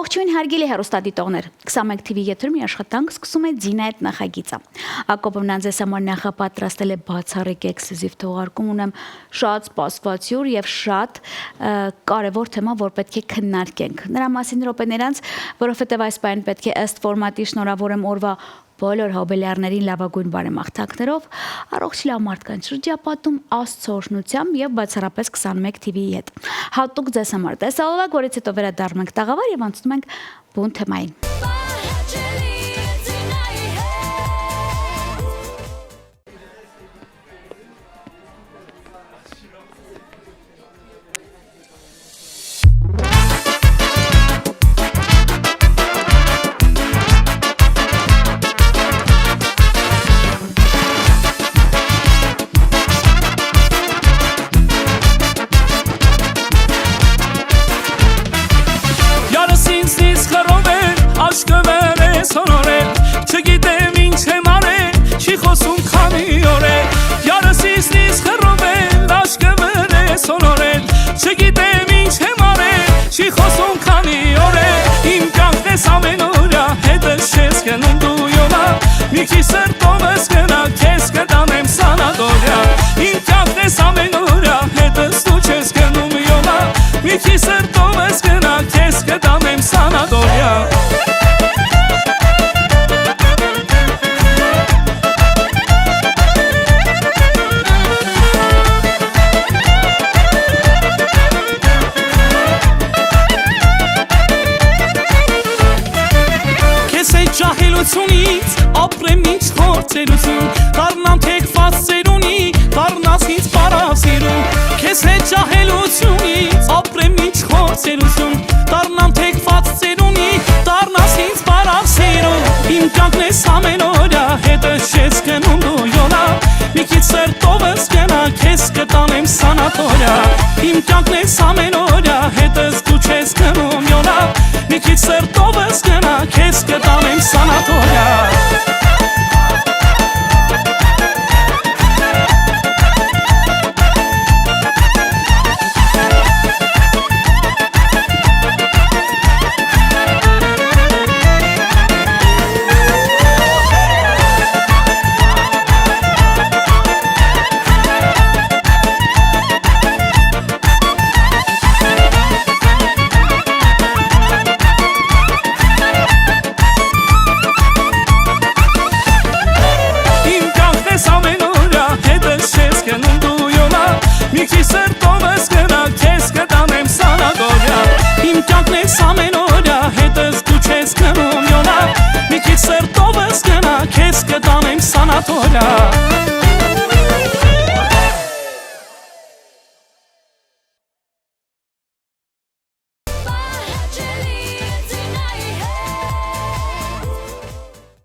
Ողջույն հարգելի հեռուստադիտողներ, 21 TV եթերում աշխատանք սկսում է Ձինա այդ նախագիծը։ Ակոբովն ձեզ համար նախապատրաստել է բացառիկ էքսկլյուզիվ թողարկում, ունեմ շատ սպասված հյուր եւ շատ կարեւոր թեմա, որ պետք է քննարկենք։ Նրա մասին րոպեներ անց, որովհետեւ այս պայն պետք է ըստ ֆորմատի շնորհավորեմ օրվա բոլոր հոբելյարներին լավագույն բարեմաղթանքներով, առողջ լավ մարդկանց շրջապատում Աստծո օրհնությամբ եւ բացառապես 21 TV-ի հետ։ Հատուկ ձեզ համար տեսահոլովակ, որից հետո վերադառնում ենք տաղավար եւ անցնում ենք բուն թեմային։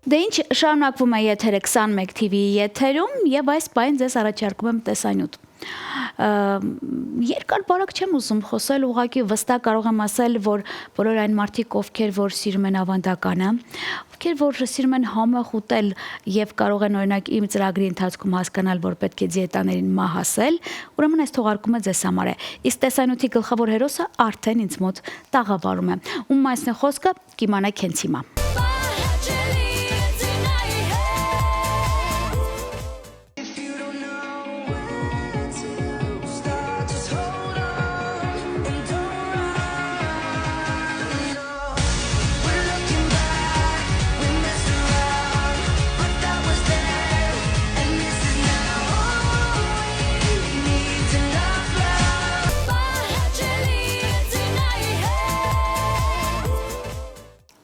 Դե ինչ շարունակվում է եթերը 21 TV-ի եթերում եւ այս պայն ձեզ առաջարկում եմ տեսանյութ։ Երկար բարակ չեմ ուզում խոսել, ուղղակի վստահ կարող եմ ասել, որ բոլոր այն մարդիկ, ովքեր որ սիրում են ավանդականը, ովքեր որ սիրում են համեղ ուտել եւ կարող են օրինակ իմ ծրագրի ընթացքում հասկանալ, որ պետք է դիետաներին մահ ասել, ուրեմն այս թողարկումը ձեզ համար է։ Իսկ տեսանյութի գլխավոր հերոսը արդեն ինձ մոտ տաղավարում է։ Ում մասն է խոսքը, կիմանաք հենց հիմա։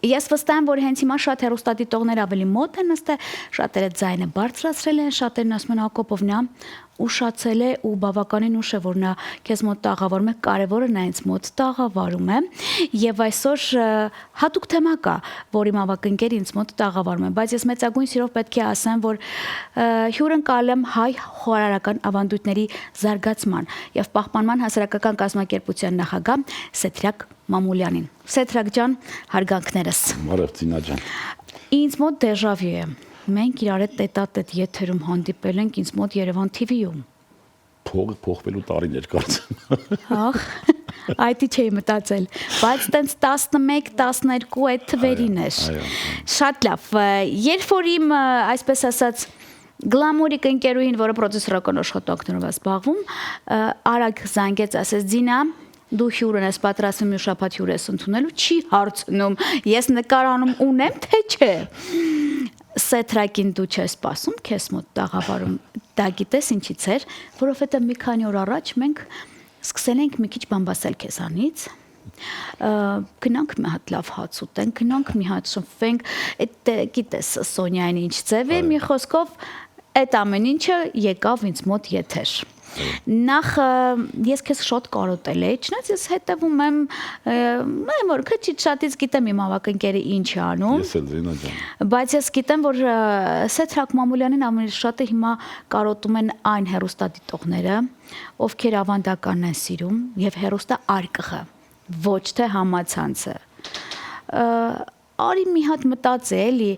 Ես վստահ եմ, որ հենց հիմա շատ հեռուստադիտողներ ավելի մոտ են նստել, շատերը ձայնը բարձրացրել են, շատերն ասում են Հակոբովն է ուշացել է ու բավականին ուշ է, որ նա քեզ մոտ տաղավարում է, կարևորը նա ինձ մոտ տաղավարում է եւ այսօր հատուկ թեմա կա, որ իմ ավագընկեր ինձ մոտ տաղավարում է, բայց ես մեծագույն սիրով պետք է ասեմ, որ հյուրընկալել եմ հայ խորարարական ավանդույթների զարգացման եւ պահպանման հասարակական կազմակերպության նախագահ Սեթրակ Մամուլյանին։ Սեթրակ ջան, հարգանքներս։ Բարև Ձինա ջան։ Ինձ մոտ դեժավյու է։ Մենք իրար հետ տետատետ եթերում հանդիպել ենք ինձ մոտ Երևան TV-ում։ Փողը փոխվելու տարիներ կարծեմ։ Ահ, Այդի չէի մտածել, բայց տենց 11, 12 այդ թվերին էր։ Շատ լավ։ Երբ որ իմ, այսպես ասած, գլամուրիկ ընկերուհին, որը պրոդյուսերական աշխատանքներով է զբաղվում, արագ զանգեց, ասեց՝ «Ձինա, դու հյուրն ես, պատրաստվում մի շաբաթ հյուր ես ընդունելու, չի հարցնում, ես նկարանում ունեմ, թե չէ»։ Սեթրակին դու չես սպասում, քեզ մոտ տաղավարում, դա գիտես ինչից էր, որովհետև մի քանի օր առաջ մենք սկսել ենք մի քիչ բամբասել քեզանից, գնանք մի հատ լավ հաց ուտենք, գնանք մի հատ շփվենք, այդ գիտես Սոնյային ինչ ձև է, մի խոսքով այդ ամեն ինչը եկավ ինձ մոտ եթեր։ Նախ ես քեզ շատ կարոտել էի, չնայած ես հետևում եմ, որ քիչ շատից գիտեմ իմ ավագընկերը ինչ է անում։ Ես էլ Զինա ջան։ Բայց ես գիտեմ, որ Սեթրակ Մամուլյանին ավելի շատը հիմա կարոտում են այն հեռուստադիտողները, ովքեր ավանդականն են սիրում եւ հեռուստա արկղը, ոչ թե համացանցը։ Արի մի հատ մտածի էլի,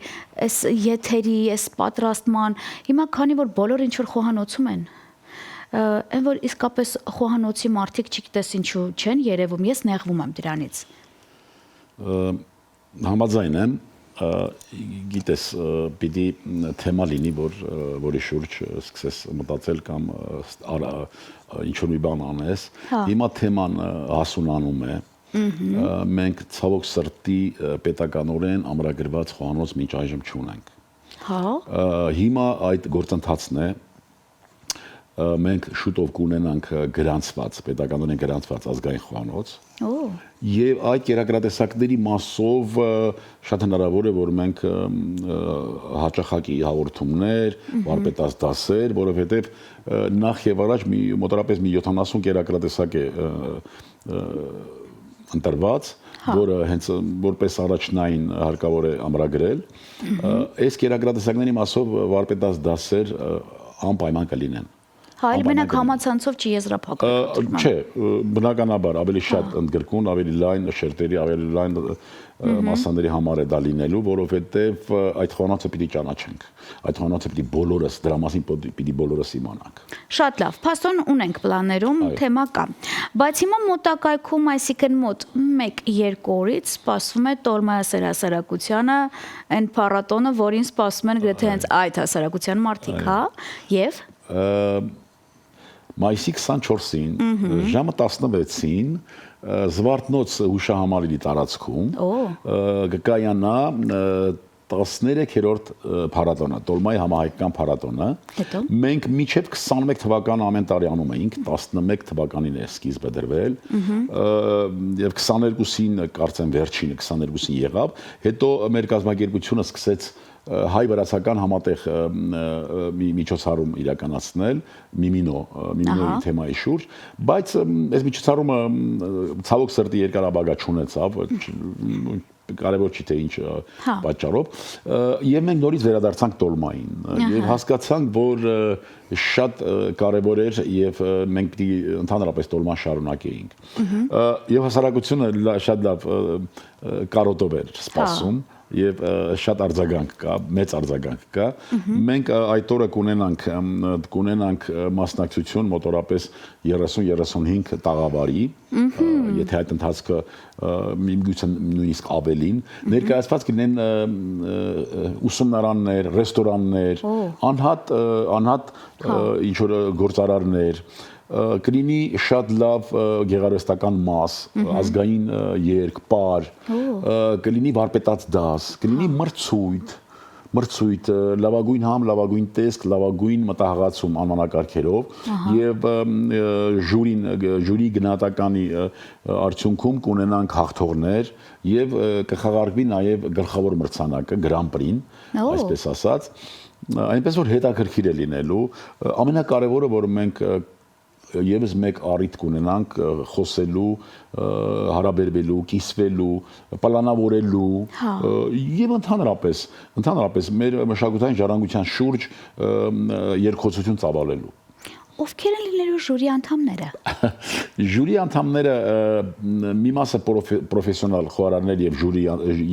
այս եթերի, այս պատրաստման, հիմա քանի որ բոլորը ինչ որ խոհանոցում են, այն որ իսկապես խոհանոցի մարդիկ չգիտես ինչու չեն երևում, ես նեղվում եմ դրանից։ Համաձայն եմ, գիտես, պիտի թեմա լինի, որի շուրջ սկսես մտածել կամ ինչ-որ մի բան անես, հիմա թեման հասունանում է, մենք ցավոք սրտի պետականորեն ամրագրված խոհանոց մինչ այժմ չունենք։ Հիմա այդ գործընթացն է, մենք շուտով կունենանք գրանցված, պետականորեն գրանցված ազգային խոհանոց, եւ այդ կերակրատեսակների մասով շատ հնարավոր է, որ մենք հաճախակի հաղորդումներ, վարպետաց դասեր, որովհետեւ նախ եւ առաջ մոտավորապես մի 70 կերակրատեսակ է ընտրված, որը հենց որպես առաջնային հարկավոր է ամրագրել, այս կերակրատեսակների մասով վարպետաց դասեր անպայման կլինեն։ Հայ մենակ համացանցով չի եզրափակվում։ Չէ, բնականաբար ավելի շատ ընդգրկուն, ավելի լայն շերտերի, ավելի լայն մասաների համար է դա լինելու, որովհետև այդ խոհանոցը պիտի ճանաչենք։ Այդ խոհանոցը պիտի բոլորս դրա մասին պիտի բոլորս իմանանք։ Շատ լավ, փաստորեն ունենք պլաններում, թեմա կա։ Բայց հիմա մոտակայքում, այսինքն մոտ 1-2 օրից սպասվում է Տոլմայ հասարակությանը, այն փառատոնը, որին սպասում են գրեթե հենց այդ հասարակության մարդիկ, հա, եւ Մայիսի 24-ին, ժամը 16-ին, Զվարթնոց հուշահամալիրի տարածքում կկայանա 13-րդ փառատոնը, Տոլմայի համահայկական փառատոնը։ Մենք մինչև 21 թվականը ամեն տարի անում էինք, 11 թվականին է սկիզբը դրվել, եւ 22-ին կարծեմ վերջինը 22-ին եղավ, հետո մեր կազմակերպությունը սկսեց հայ-վրացական համատեղ մի միջոցառում իրականացնել Միմինոյի թեմայի շուրջ, բայց այս միջոցառումը ցավոք սրտի երկարաբագա չունեցավ, կարևոր չի թե ինչ պատճառով, եւ մենք նորից վերադարձանք Տոլմային եւ հասկացանք, որ շատ կարևոր էր եւ մենք պիտի ընդհանրապես Տոլման շարունակեինք։ Եվ հասարակությունը շատ լավ կարոտով էր սպասում եւ շատ արձագանք կա, մեծ արձագանք կա։ Մենք այդ օրը կունենանք մասնակցություն մոտորապես 30-35 տաղավարի, եթե այդ ընթացքը միգուցե նույնիսկ ավելին, ներկայացված կլինեն ուսումնարաններ, ռեստորաններ, անհատ ինչ որ գործարարներ, կլինի շատ լավ գեղարվեստական մաս, ազգային երգ, պար, կլինի վարպետաց դաս, կլինի մրցույթ, լավագույն համ, լավագույն տեսք, լավագույն մտահղացում անվանակարգերով եւ ժյուրի գնահատականի արդյունքում կունենանք հաղթողներ եւ կխաղարկվի նաեւ գլխավոր մրցանակը Grand Prix-ն, այսպես ասած, այնպես որ հետաքրքիր է լինելու, ամենակարևորը որ մենք եւս մեկ առիթ կունենանք խոսելու, հարաբերվելու, կիսվելու, պլանավորելու եւ ընդհանրապես մեր մշակութային ժառանգության շուրջ երկխոսություն ծավալելու։ Ովքեր են լինելու ժյուրի անդամները։ Ժյուրի անդամները մի մասը պրոֆեսիոնալ խոհարարներ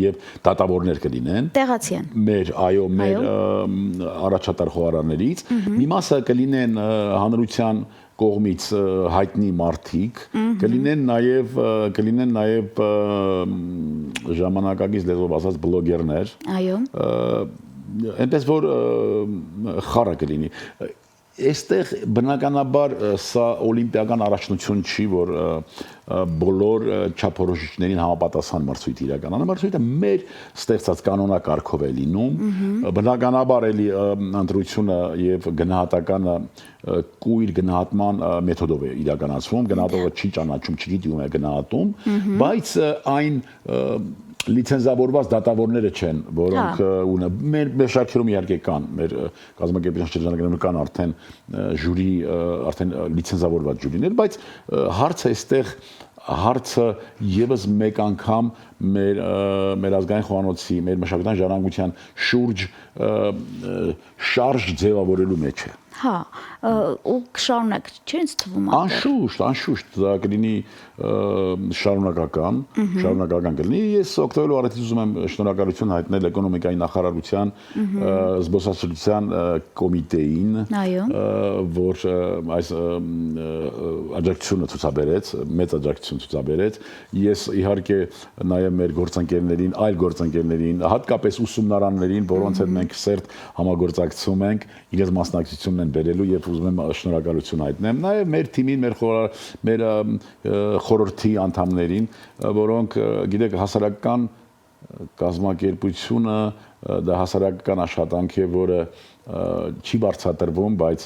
եւ դատավորներ կլինեն։ Տեղացի են։ Մեր առաջատար խոհարարներից, մի մասը կլինեն հանրության կողմից հայտնի մարդիկ, կլինեն նաև ժամանակակից լեզվով ասած բլոգերներ։ Այո։ Այնպես որ խառը կլինի։ Այստեղ բնականաբար սա օլիմպիական առաջնություն չի, որ բոլոր չափորոշիչներին համապատասխան մրցույթ իրականանա։ Մրցույթը մեր ստեղծած կանոնակարգով է լինում, բնականաբար էլի ընտրությունը եւ գնահատականը կույր գնահատման մեթոդով է իրականացվում, գնահատողը չի ճանաչում, չգիտի ում է գնահատում, բայց այն լիցենզավորված դատավորները չեն, որոնք ունը մեր շարքերում իհարկե կան, մեր կազմակերպության շրջանակներում կան արդեն ժյուրի, արդեն լիցենզավորված ժյուրիներ, բայց հարցը եւս մեկ անգամ մեր ազգային խոհանոցի, մեր մշակութային ժառանգության շուրջ շարժ ձևավորելու մեջ է։ Հա, ու կշարունակ, չէ՞ ինձ թվում է։ Անշուշտ, դա կլինի շարունակական կլինի։ Ես օգտվելու առիթից ուզում եմ շնորհակալություն հայտնել էկոնոմիկայի նախարարության զբոսաշրջության կոմիտեին, որ այս աջակցությունը ցուցաբերեց, մեծ աջակցություն ցուցաբերեց։ Ես իհարկե նաև մեր գործընկերներին, այլ գործընկերներին, հատկապես ուսումնարաններին, որոնց հետ մենք սերտ համագործակցում ենք, իրենց մասնակցությունն են բերելու եւ ուզում եմ շնորհակալություն հայտնեմ նաեւ մեր թիմին, մեր խորհրդի անդամներին, որոնք գիտեք հասարակական կազմակերպությունը դա հասարակական աշխատանք է, որը չի բարձրատրվում, բայց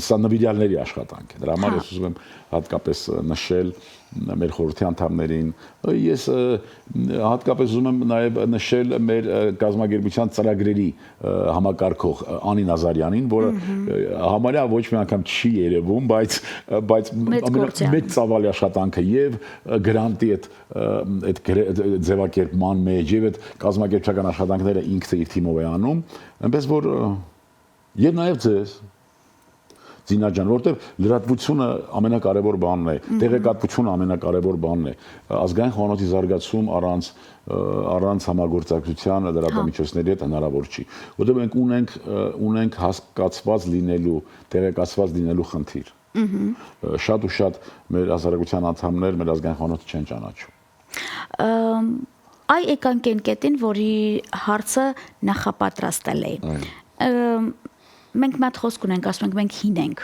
սա նվիրյալների աշխատանք է։ Դրա համար ես ուզում եմ հատկապես նշել մեր խորհրդի անդամներին։ Ես հատկապես ուզում եմ նաև նշել մեր կազմակերպության ծրագրերի համակարգող Անի Նազարյանին, որը համարյա ոչ մի անգամ չի երևում, բայց մեծ ծավալի աշխատանքը եւ գրանտի այդ ձևակերպման մեջ եւ այդ կազմակերպչական աշխատանքները ինքը իր թիմով է անում, այնպես որ եւ նաեւ ձեզ Զինա ջան, որտեղ լրատվությունը ամենակարևոր բանն է, տեղեկատվությունը ամենակարևոր բանն է։ Ազգային խոհանոցի զարգացում առանց համագործակցության լրատվամիջոցների հետ հնարավոր չի։ Որտեղ մենք ունենք հասկացված լինելու, տեղեկացված լինելու խնդիր։ Շատ ու շատ մեր հասարակության անդամներ մեր ազգային խոհանոցը չեն ճանաչում։ Այ եկանք այն կետին, որի հարցը նախապատրաստել է։ Մենք մի հատ խոսք ունենք, ասում ենք մենք հին ենք,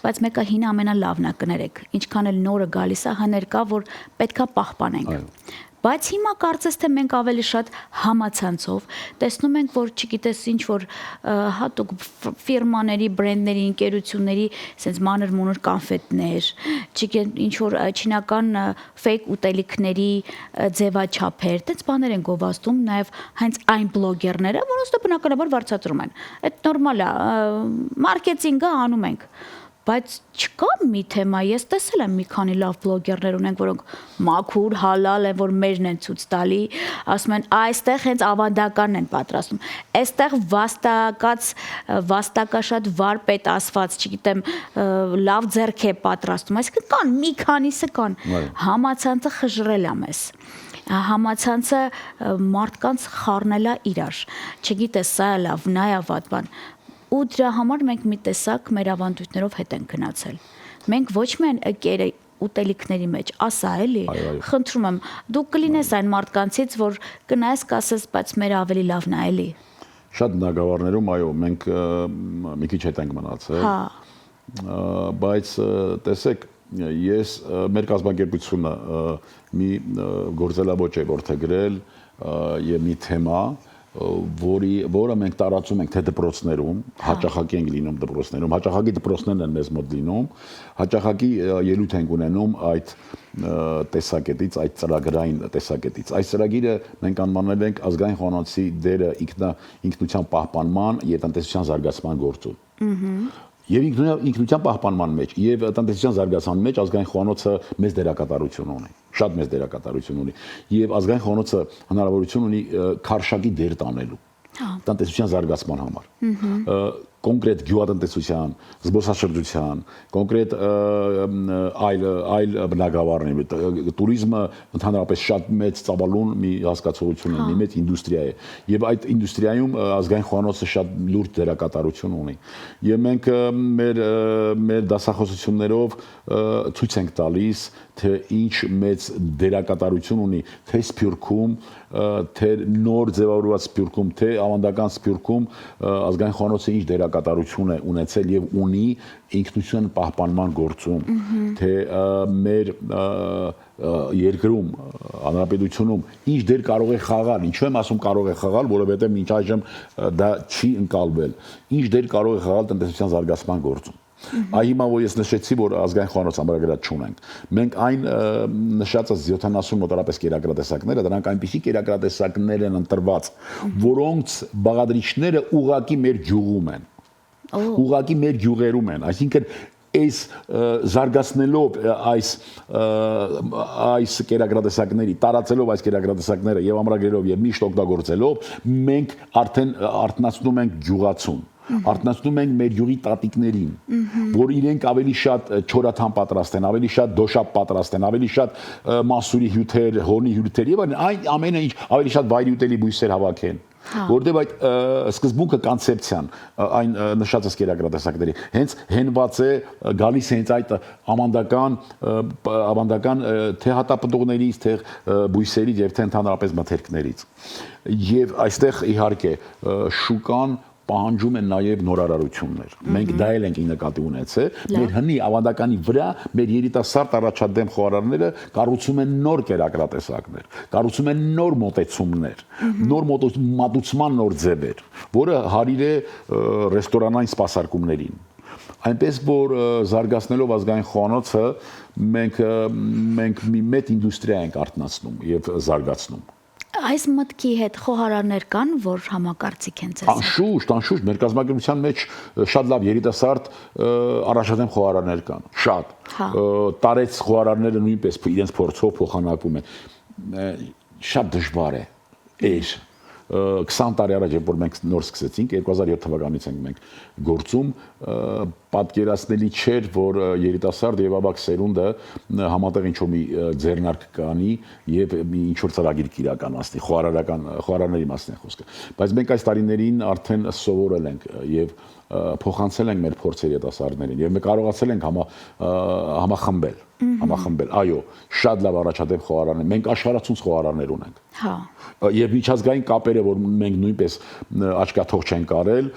բայց մեկը հինը ամենալավն է, կներեք, ինչքան էլ նորը գալիս է, հներ կա, որ պետքա պահպանենք։ Բայց հիմա կարծես թե մենք ավելի շատ համացանցով տեսնում ենք, որ չգիտես ինչ որ հատուկ ֆիրմաների, բրենդների, ընկերությունների sense մանր-մունր կոնֆետներ, չգիտեմ ինչ որ չինական ֆեյք ուտելիքների ձևաչափեր, այդպես բաներ են գովազդում նաև հենց այն բլոգերները, որոնց դե բնականաբար վարձատրում են։ Այդ նորմալ է, մարքեթինգը անում ենք։ Բայց չկա մի թեմա, ես տեսել եմ մի քանի լավ բլոգերներ ունենք, որոնք մաքուր, հալալ են, որ մերն են ցույց տալի, ասում են, այստեղ հենց ավանդականն են պատրաստում։ Այստեղ վաստակաշատ վարպետ ասված, չգիտեմ, լավ ձեռք է պատրաստում, այսինքն կան մի քանիսը կան։ Համացանցը խժռել է մեզ։ Համացանցը մարդկանց խառնել է իրար։ Չգիտես, սա է լավ, նա է վատ բան։ Ու դրա համար մենք մի տեսակ մեր ավանդույթներով հետ ենք գնացել։ Մենք ոչ միայն ըկերը ուտելիքների մեջ, ասա էլի, խնդրում եմ, դու կլինես այն մարդկանցից, որ կնայես կասես, բայց մեր ավելի լավն է էլի։ Շատ բնակավարներում, այո, մենք մի քիչ հետ ենք մնացել։ Բայց տեսեք, մեր կազմակերպությունը մի գործելավոճ է որդեգրել եւ մի թեմա, որը մենք տարածում ենք թե դպրոցներում, հաճախակի ենք լինում դպրոցներում, հաճախակի դպրոցներն են մեզ մոտ լինում, հաճախակի ելույթ ենք ունենում այդ տեսակետից, այդ ծրագրային տեսակետից։ Այս ծրագիրը մենք անվանել ենք ազգային խոհանոցի դերը ինքնության պահպանման եւ տնտեսության զարգացման գործում։ Եվ ինքնության պահպանման մեջ եւ տնտեսության զարգացման մեջ ազգային խոհանոցը մեծ դերակատարություն ունի, շատ մեծ դերակատարություն ունի եւ ազգային խոհանոցը հնարավորություն ունի քարշակի դեր տանելու տնտեսության զարգացման համար։ կոնկրետ գյուղատնտեսության, զբոսաշրջության, կոնկրետ այլ բնագավառների, туриզմը ընդհանրապես շատ մեծ ծավալուն մի հասկացողություն է, մի մեծ ինդուստրիա է, եւ այդ ինդուստրիայում ազգային խոհանոցը շատ լուրջ դերակատարություն ունի։ Եվ մենք մեր դասախոսություններով ցույց ենք տալիս, թե ինչ մեծ դերակատարություն ունի թե Սփյուռքում, թե նոր ձևավորված Սփյուռքում, թե ավանդական Սփյուռքում ազգային խոհանոցը ինչ դերակատարություն է ունեցել եւ ունի ինքնություն պահպանման գործում, թե մեր երկրում, հանրապետությունում ինչ դեր կարող է խաղալ, ինչու եմ ասում կարող է խաղալ, որովհետեւ մինչ այժմ դա չի ընկալվել, ինչ դեր կարող է խաղալ տնտեսության զարգացման գործում։ Այ հիմա որ ես նշեցի, որ ազգային խոհանոց ամբարագրած չունենք, մենք այն նշածած 70 մոտարապես կերակրատեսակները, դրանք այնպիսի կերակրատեսակներ են ընտրված, որոնց բաղադրիչները ուղակի մեր գյուղում են, ուղակի մեր գյուղերում են, այսինքն այս զարգացնելով այս կերակրատեսակների, տարածելով այս կերակրատեսակները եւ ամրագրելով եւ միշտ օգտագործելով, մենք արդեն արտնացնում ենք գյուղացուն, արտնացնում ենք մեր յուղի տատիկներին, որ իրենք ավելի շատ չորաթան պատրաստեն, ավելի շատ դոշապ պատրաստեն, ավելի շատ մասուրի հյութեր, հոնի հյութեր եւ այն ամենը ինչ ավելի շատ վայրի ուտելի բույսեր հավաքեն։ Որտեղ այդ սկզբունքը կոնցեպցիան այն նշածս կերակրատեսակների հենց հենված է գալիս հենց այդ ավանդական թե հատապտուղներից, թե բույսերից եւ թե ընդհանրապես մթերքներից։ Եվ այստեղ իհարկե շուկան պահանջում են նաև նորարարություններ։ Մենք դա էլ ենք նկատի ունեցել, մեր հնի ավանդականի վրա մեր երիտասարդ առաջադեմ խոհարարները կառուցում են նոր կերակրատեսակներ, կառուցում են նոր մոտեցումներ, նոր մատուցման նոր ձևեր, որը հարիր է ռեստորանային սպասարկումներին։ Այնպես որ զարգացնելով ազգային խոհանոցը մենք մի մեծ ինդուստրիա ենք արտնացնում եւ զարգացնում։ Այս մտքի հետ խոհարարներ կան, որ համակարծիք են ձեզ։ Անշուշտ, մեր կազմակերպության մեջ շատ լավ երիտասարդ առաջադեմ խոհարարներ կան, շատ։ Տարեց խոհարարները նույնպես իրենց փորձով փոխանակվում են։ Շատ դժվար է։ 20 տարի առաջ, երբ որ մենք նոր սկսեցինք, 2007 թվականից ենք մենք գործում, պատկերացնելի չէր, որ երիտասարդ եւ ավագ սերունդը համատեղ ինչ-որ մի ձեռնարկ կանի եւ մի ինչ-որ ծրագիր կիրականացնի, խոհարարների մասին է խոսքը։ Բայց մենք այս տարիներին արդեն սովորել ենք եւ փոխանցել ենք մեր փորձերը երիտասարդներին եւ մենք կարողացել ենք համախմբել, այո, շատ լավ առաջադեմ խոհարարներ, մենք աշխարհացուն խոհարարներ ունենք։ Եվ միջազգային կապերը, որ մենք նույնպես աչքաթող չենք արել,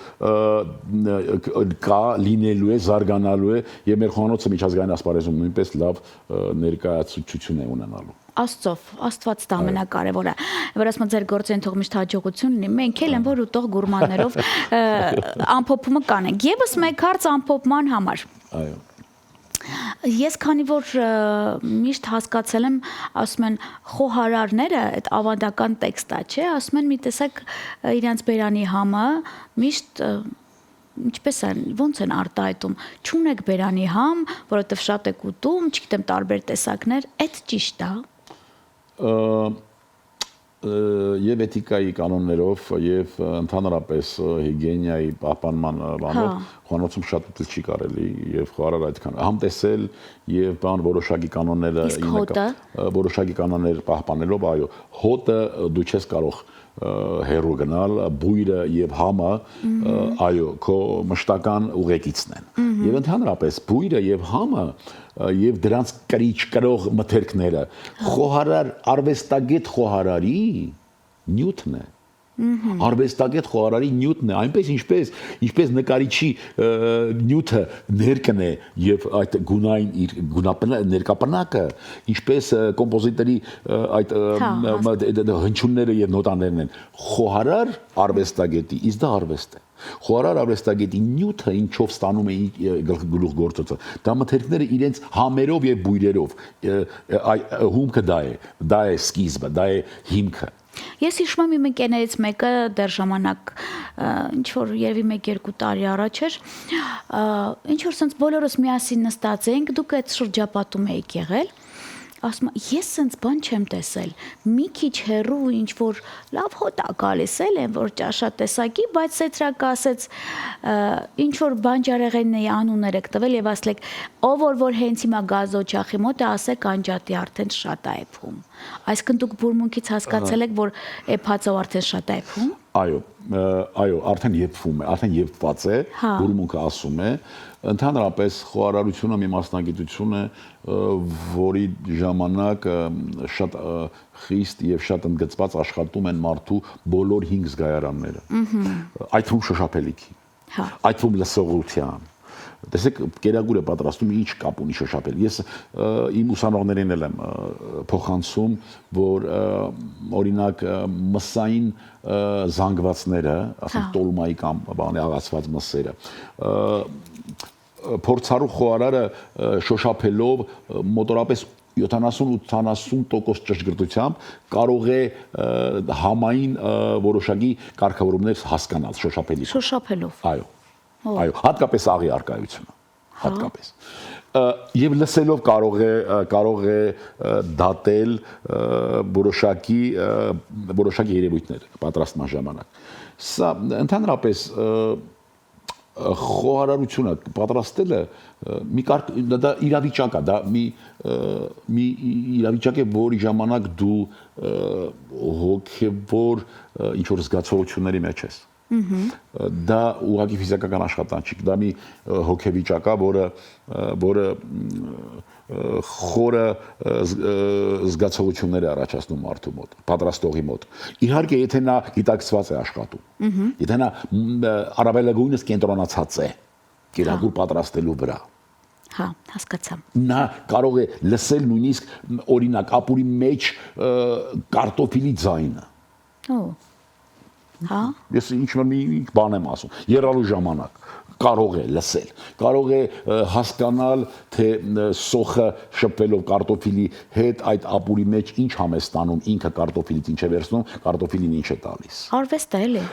կա, լինելու է, զարգանալու է եւ մեր խոհանոցը միջազգային ասպարեզում նույնպես լավ ներկայացուցիչ է ունենալու։ Աստված դա ամենակարևորը, որ ասում ձեր գործեն թող միշտ հաջողություն ունի, մենք էլ են որ ուտող գուրմաններով ամփոփումը կանենք։ Եվս մեկ հարց ամփոփման համար։ Այո։ Ես քանի որ միշտ հասկացել եմ, ասում են խոհարարները, այդ ավանդական տեքստա, չէ, ասում են մի տեսակ իրենց բերանի համը միշտ ինչպես են, ոնց են արտահայտում, չունեք բերանի համ, որովհետև շատ եք ուտում, չգիտեմ տարբեր տեսակներ, այդ ճիշտ է։ Եվ էթիկայի կանոններով եւ ընդհանրապես հիգիենայի պահպանման բանով խոհանոցում շատ ուտել չի կարելի եւ խոհարար այդքան համտեսել եւ բան որոշակի կանոններ պահպանելով, այո, հոտը դու չես կարող հերո գնալ, բույրը եւ համը, այո, քո մշտական ուղեկիցն են։ Եվ ընդհանրապես բույրը եւ համը եւ դրանց կրիչ կրող մթերքները խոհարար արվեստագետ խոհարարի նյութն է։ Արվեստագետ խոհարարի նյութն է, այնպես ինչպես նկարիչի նյութը ներկն է եւ այդ գունային իր ներկապնակը, ինչպես կոմպոզիտորի այդ հնչյունները եւ նոտաներն են, խոհարար արվեստագետի, իսկ դա արվեստ է։ Խոհարար արվեստագետի նյութը ինչով ստանում է գլուխգործոցը, դա մթերքները իրենց համերով եւ բույրերով, հումքը դա է սկիզբը, դա է հիմքը։ Ես հիշում եմ իմ ընկերներից մեկը դեռ ժամանակ ինչ որ երևի 1-2 տարի առաջ էր, ինչ որ sense բոլորս միասին նստած էինք, դուք այդ շրջապատում եք եղել, ասում ես սենց բան չեմ տեսել։ Մի քիչ հեռու ինչ որ լավ հոտ է գալիս են որ ճաշատեսակի, բայց սետրակը ասեց ինչ որ բանջարեղենի անուններ եք տվել եւ ասլեք ով որ հենց հիմա գազօջախի մոտ է ասեք անջատի արդեն շատ է էփում։ Այսինքն դուք բուրմունքից հասկացել եք որ էփածը արդեն շատ է էփում։ Այո, արդեն եփվում է, արդեն եփված է, բուրմունքը ասում է, ընդհանրապես խոհարարությունը մի մասնագիտություն է, որի ժամանակ շատ խիստ եւ շատ ընդգծված աշխատում են մարդու բոլոր 5 զգայարանները։ Այդ թվում շոշափելիքի, այդ թվում լսողության։ Տեսեք, կերակուր է պատրաստում ինչ կապ ունի շոշափել։ Ես իմ ուսանողներին էլ եմ փոխանցում, որ օրինակ մսային զանգվածները, ասենք տոլմայի կամ բանի աղացված մսերը, փորձառու խոհարարը շոշափելով մոտորապես 70-80% ճշգրտությամբ կարող է համային որոշակի կարգավորումներ հասկանալ շոշափելի։ Շոշափելով։ Այո, հատկապես աղի արկայությունը, հատկապես։ Եվ լսելով կարող է դատել որոշակի երևույթներ պատրաստման ժամանակ։ Սա ընդհանրապես խոհարարությունը պատրաստելը դա իրավիճակ է, դա մի իրավիճակ է, որի ժամանակ դու հոգևոր ինչ որ զգացողությունների մեջ ես։ Դա ուղղակի ֆիզիկական աշխատանք չի, դա մի հոգեվիճակ է, որը խորը զգացողություններ է առաջացնում մարդու մոտ, պատրաստողի մոտ։ Իհարկե, եթե նա գիտակցված է աշխատում, եթե նա առավելագույնս կենտրոնացած է կերակուր պատրաստելու վրա։ Հա, հասկացա։ Նա կարող է լսել նույնիսկ օրինակ ապուրի մեջ կարտոֆիլի ձայնը։ Հա։ Ես ինչ-որ մի բան եմ ասում, եռալու ժամանակ կարող է լսել, կարող է հասկանալ, թե սոխը շփվելով կարտոֆիլի հետ այդ ապուրի մեջ ինչ համ է ստանում, ինքը կարտոֆիլից ինչ է վերցնում, կարտոֆիլին ինչ է տալիս։ Արվեստ է էլի։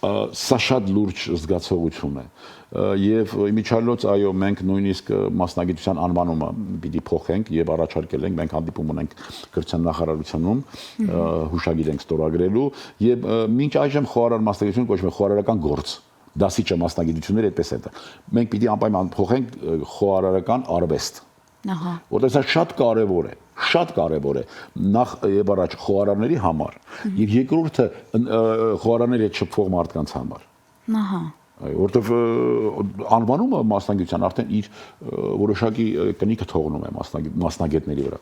Սա շատ լուրջ զգացողություն է եւ իմիջիալոց այո մենք նույնիսկ մասնագիտության անվանումը պիտի փոխենք եւ առաջարկել ենք մենք հանդիպում ունենք կրթության նախարարությունում հուշագիր ենք ստորագրելու եւ մինչ այժմ խոհարար մասնագիտություն կոչվում է խոհարարական գործ դասիճը մասնագիտությունները այդպես է դա մենք պիտի անպայման փոխենք խոհարարական արվեստ որտեղ սա շատ կարևոր է նախ եւ առաջ խոհարարների համար եւ երկրորդը խոհարարների հետ շփվող մարդկանց համար որտեղ անվանումը մասնագիտության արդեն իր որոշակի կնիքը թողնում է մասնագետների վրա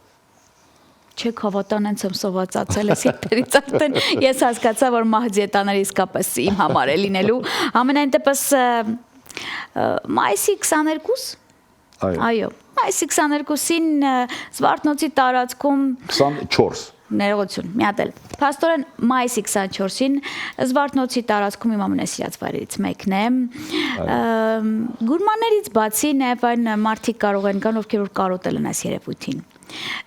չեք հավատան հենց եմ սովածացել ես երբերից արդեն ես հասկացա որ մահձետաները իսկապես իմ համար է լինելու ամենայն դեպս մայիսի 22 Այո, մայիսի 22-ին Զվարթնոցի տարածքում 24 ներողություն, մի հատ էլ։ Փաստորեն մայիսի 24-ին Զվարթնոցի տարածքում իմ ամենասիրած վայրերից մեկն է։ Գուրմաններից բացի նաև այն մարդիկ կարող են կան, ովքեր որ կարոտել են այս երևույթին։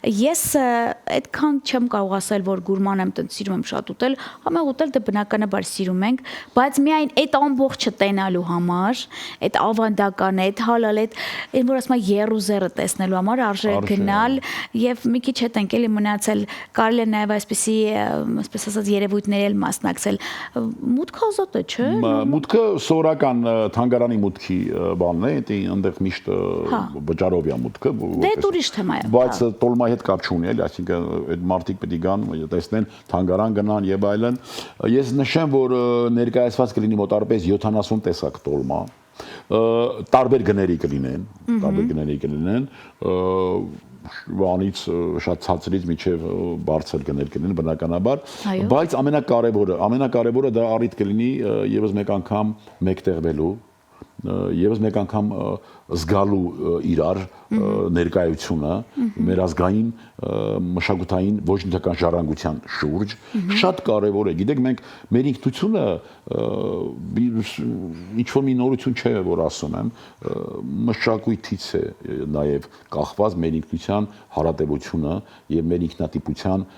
Ես այդքան չեմ կարող ասել, որ գուրման եմ, սիրում եմ շատ ուտել, համեղ ուտել դե բնականաբար սիրում ենք, բայց միայն այդ ամբողջը տենալու համար, այդ ավանդականը, այդ հալալ, այդ որ ասում եմ երուզերը տեսնելու համար արժե գնալ եւ մի քիչ հետ ենք էլի մնացել, կարելի է նաեւ այսպեսի, այսպես ասած երևույթների էլ մասնակցել։ Մուտքը ազատ է, չէ՞։ Մուտքը սովորական թանգարանի մուտքի բանն է, այնտեղ միշտ վճարով է մուտքը։ Դե ուրիշ թեմա է։ Բայց տոլմայի հետ կապ չունի, էլի, այսինքն այդ մարդիկ պետք է գան, տեսնեն, թանգարան գնան եւ այլն։ Ես նշեմ, որ ներկայացված կլինի մոտարպես 70 տեսակ տոլմա, տարբեր գների կլինեն, վանից շատ ցածրից մինչև բարձր գներ կլինեն բնականաբար, բայց ամենակարևորը դա առիթ կլինի եւս մեկ անգամ մեկտեղվելու եւս մեկ անգամ զգալու իրար ներկայությունը մեր ազգային մշակութային ոչ նյութական ժառանգության շուրջ շատ կարևոր է գիտեք մենք մեր ինքնությունը ինչ որ մի նորություն չէ որ ասում եմ մշակույթից է նաեւ կախված մեր ինքնության հարատեվությունը եւ մեր ինքնատիպության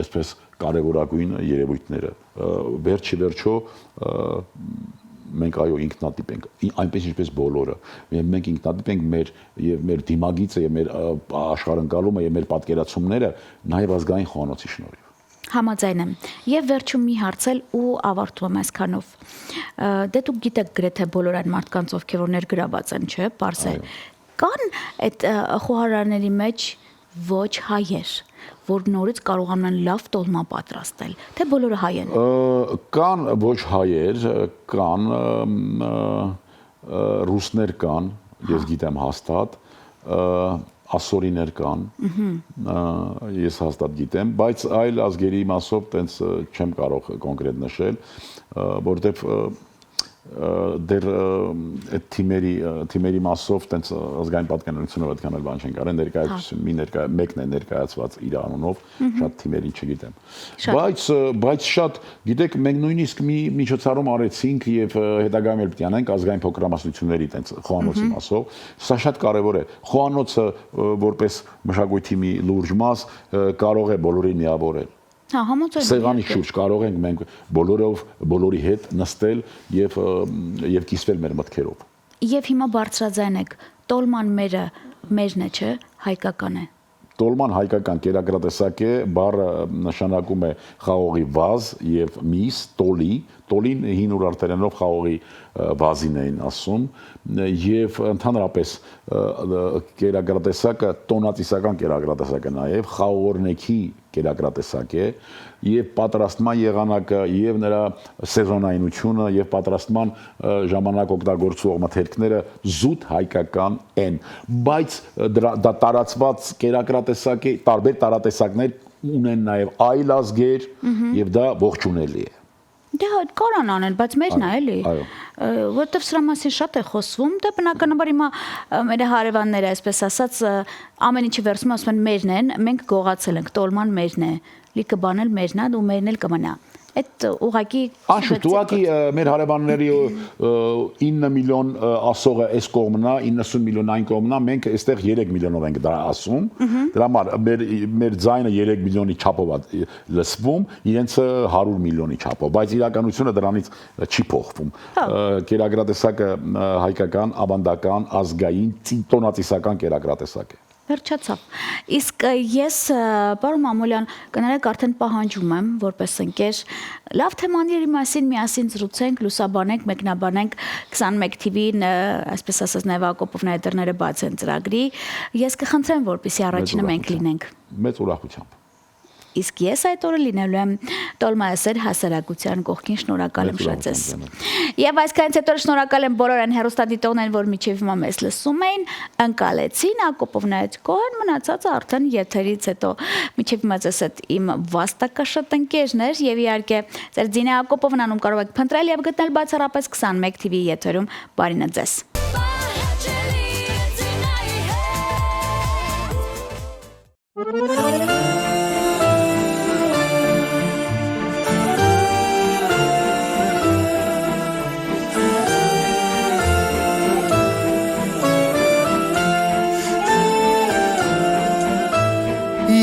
այսպես կարևորագույն երևույթները վերջի վերջո մենք այո ինքնատիպ ենք, այնպես ինչպես բոլորը։ Մենք ինքնատիպ ենք մեր դիմագիծը եւ մեր աշխարհընկալումը եւ մեր պատկերացումները նաեւ ազգային խոհանոցի շնորհիվ։ Համաձայն եմ։ Եվ վերջում մի հարցել ու ավարտում եմ այսքանով։ Դե դուք գիտեք գրեթե բոլոր այն մարդկանց, ովքեր որ ներգրաված են, չէ՞, պարզ է։ Կան այդ խոհարարների մեջ ոչ հայեր, որ նորից կարողանում են լավ տոլմա պատրաստել, թե բոլորը հայ են։ Կան ոչ հայեր, կան ռուսներ կան, ես գիտեմ հաստատ, ասորիներ կան, ես հաստատ գիտեմ, բայց այլ ազգերի մասով տենց չեմ կարող կոնկրետ նշել, որտեվ դեռ այդ թիմերի մասով տենց ազգային պատկանելությունով այդքան էլ բան չեն կարել, ներկայացություն մեկն է ներկայացված իր անունով, շատ թիմերին չգիտեմ։ Բայց շատ, գիտեք, մենք նույնիսկ մի միջոցառում արեցինք եւ հետագայում էլ պետք է անենք ազգային փոքրամասնությունների տենց խոհանոցի մասով, սա շատ կարեւոր է։ Խոհանոցը որպես մշակույթի մի լուրջ մաս կարող է բոլորին միավորել։ Սեղանի շուրջ կարող ենք մենք բոլորի հետ նստել եւ կիսվել մեր մտքերով։ Եվ հիմա բարձրաձայն եք, տոլման մերն է, չէ, հայկական է։ Տոլման հայկական կերակրատեսակ է, բառը նշանակում է խաղողի վազ եւ միս, տոլին հին ուրարտերենով խաղողի վազին էին ասում եւ ընդհանրապես կերակրատեսակը տոնածիսական կերակրատեսակ է նաեւ խաղողորնեքի կերակրատեսակ է եւ պատրաստման եղանակը եւ նրա սեզոնայնությունը եւ պատրաստման ժամանակ օգտագործվող մթերքները զուտ հայկական են, բայց դա տարածված կերակրատեսակ է, տարբեր տարատեսակներ ունեն նաեւ այլ ազգեր եւ դա ողջունելի է։ Դե կարան անել, բայց մերն է էլի, որովհետև սրա մասին շատ է խոսվում, դե բնականաբար հիմա մեր հարևանները, այսպես ասած, ամեն ինչի վերցում ասում են մերն են, մենք գողացել ենք, տոլման մերն է, լիքը բան էլ մերն է, ու մերն էլ կմնա։ Այդ ուղղակի Աշուտ, ուղղակի մեր հարևանների 9 միլիոն ասողը այս կողմն է, 90 միլիոն այն կողմն է, մենք այստեղ 3 միլիոնով ենք դա ասում։ Դրա համար մեր ձայնը 3 միլիոնի չափով է լսվում, իրենցը 100 միլիոնի չափով, բայց իրականությունը դրանից չի փոխվում։ Կերակրատեսակը հայկական, ավանդական, ազգային, տոնածիսական կերակրատեսակ է։ Վերջացավ։ Իսկ ես, պարոն Մամուլյան, կներեք արդեն պահանջում եմ, որպես ընկեր, լավ թեմաների մասին միասին զրուցենք, լուսաբանենք, մեկնաբանենք 21 TV-ին, այսպես ասած, Նևա Հակոբովնայի դռները բաց են ծրագրի։ Ես կխնդրեմ, որպեսզի առաջինը մենք լինենք։ Մեծ ուրախությամբ։ Իսկ ես այդ օրը լինելու եմ տոլմայասեր հասարակության կողքին, շնորհակալ եմ շատ ձեզ։ Եվ այսքանից հետո շնորհակալ եմ բոլոր այն հեռուստադիտողներին, որ մինչև հիմա մեզ լսում էին, ընկալեցին Հակոբովնայից Կոհեն, մնացածը արդեն եթերից հետո մինչև հիմա ձեզ հետ իմ վաստակաշատ ընկերներ եւ իհարկե ձեր Ձինե Հակոբովն անում կարող եք փնտրել եւ գտնել բացառապես 21 TV եթերում։ Բարինը ձեզ։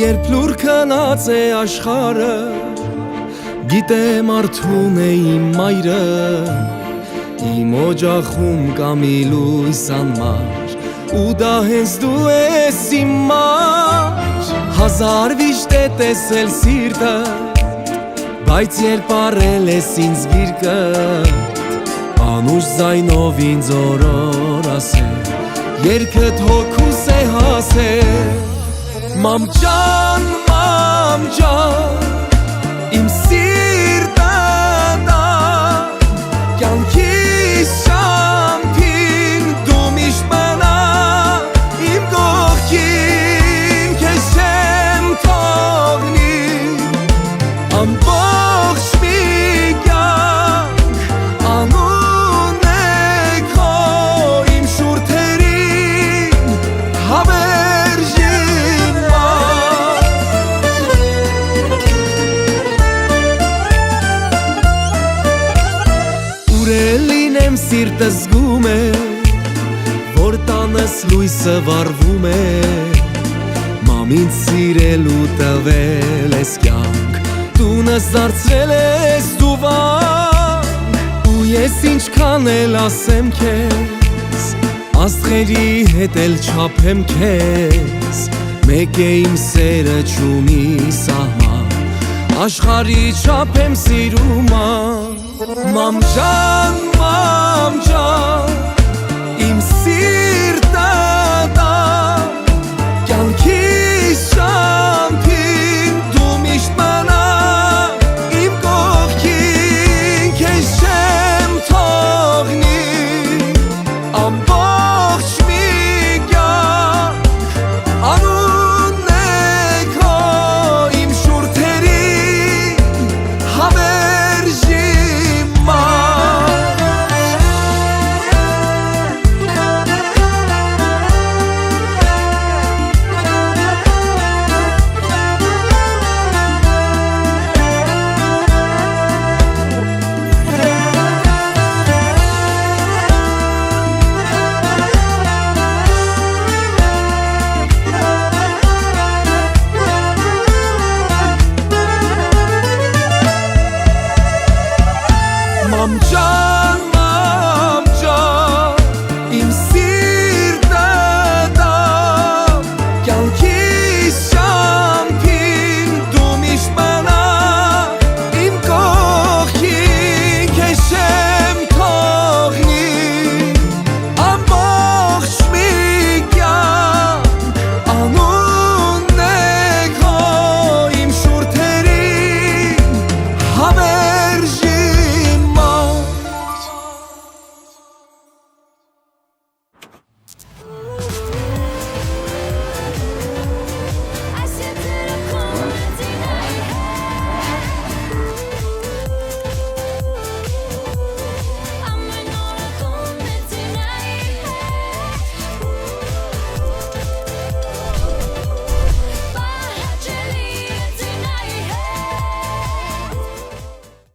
Երբ լուր քնած է աշխարը, գիտեմ արթուն է իմ մայրը, իմ օջախում կա մի լույս անմար, ու դա հենց դու ես իմ մար։ Հազար վիշտ է տեսել սիրտը, բայց երբ առել ես ինձ գիրկը, անուշ զայնով ինձ օրոր ասել, երգդ հոգուս է հասել։ Մամ ջան, իմ սիրտը դա, կյանքիս շամփին դու միշտ մնա, իմ կողքին քեզ չեմ թողնի, ամբողջ մի կյանք անուն է քո իմ շուրթերին հավերժ Սիրտը զգում է, որ տանս լույսը վառվում է, մամին սիրելու տվել ես կյանք, տունս դարձրել ես դու վանք, ու Ես ինչքան էլ ասեմ քեզ, աստղերի հետ էլ չափեմ քեզ, մեկ է իմ սերը չունի սահման, աշխարհի չափ եմ սիրում, մամ ջան,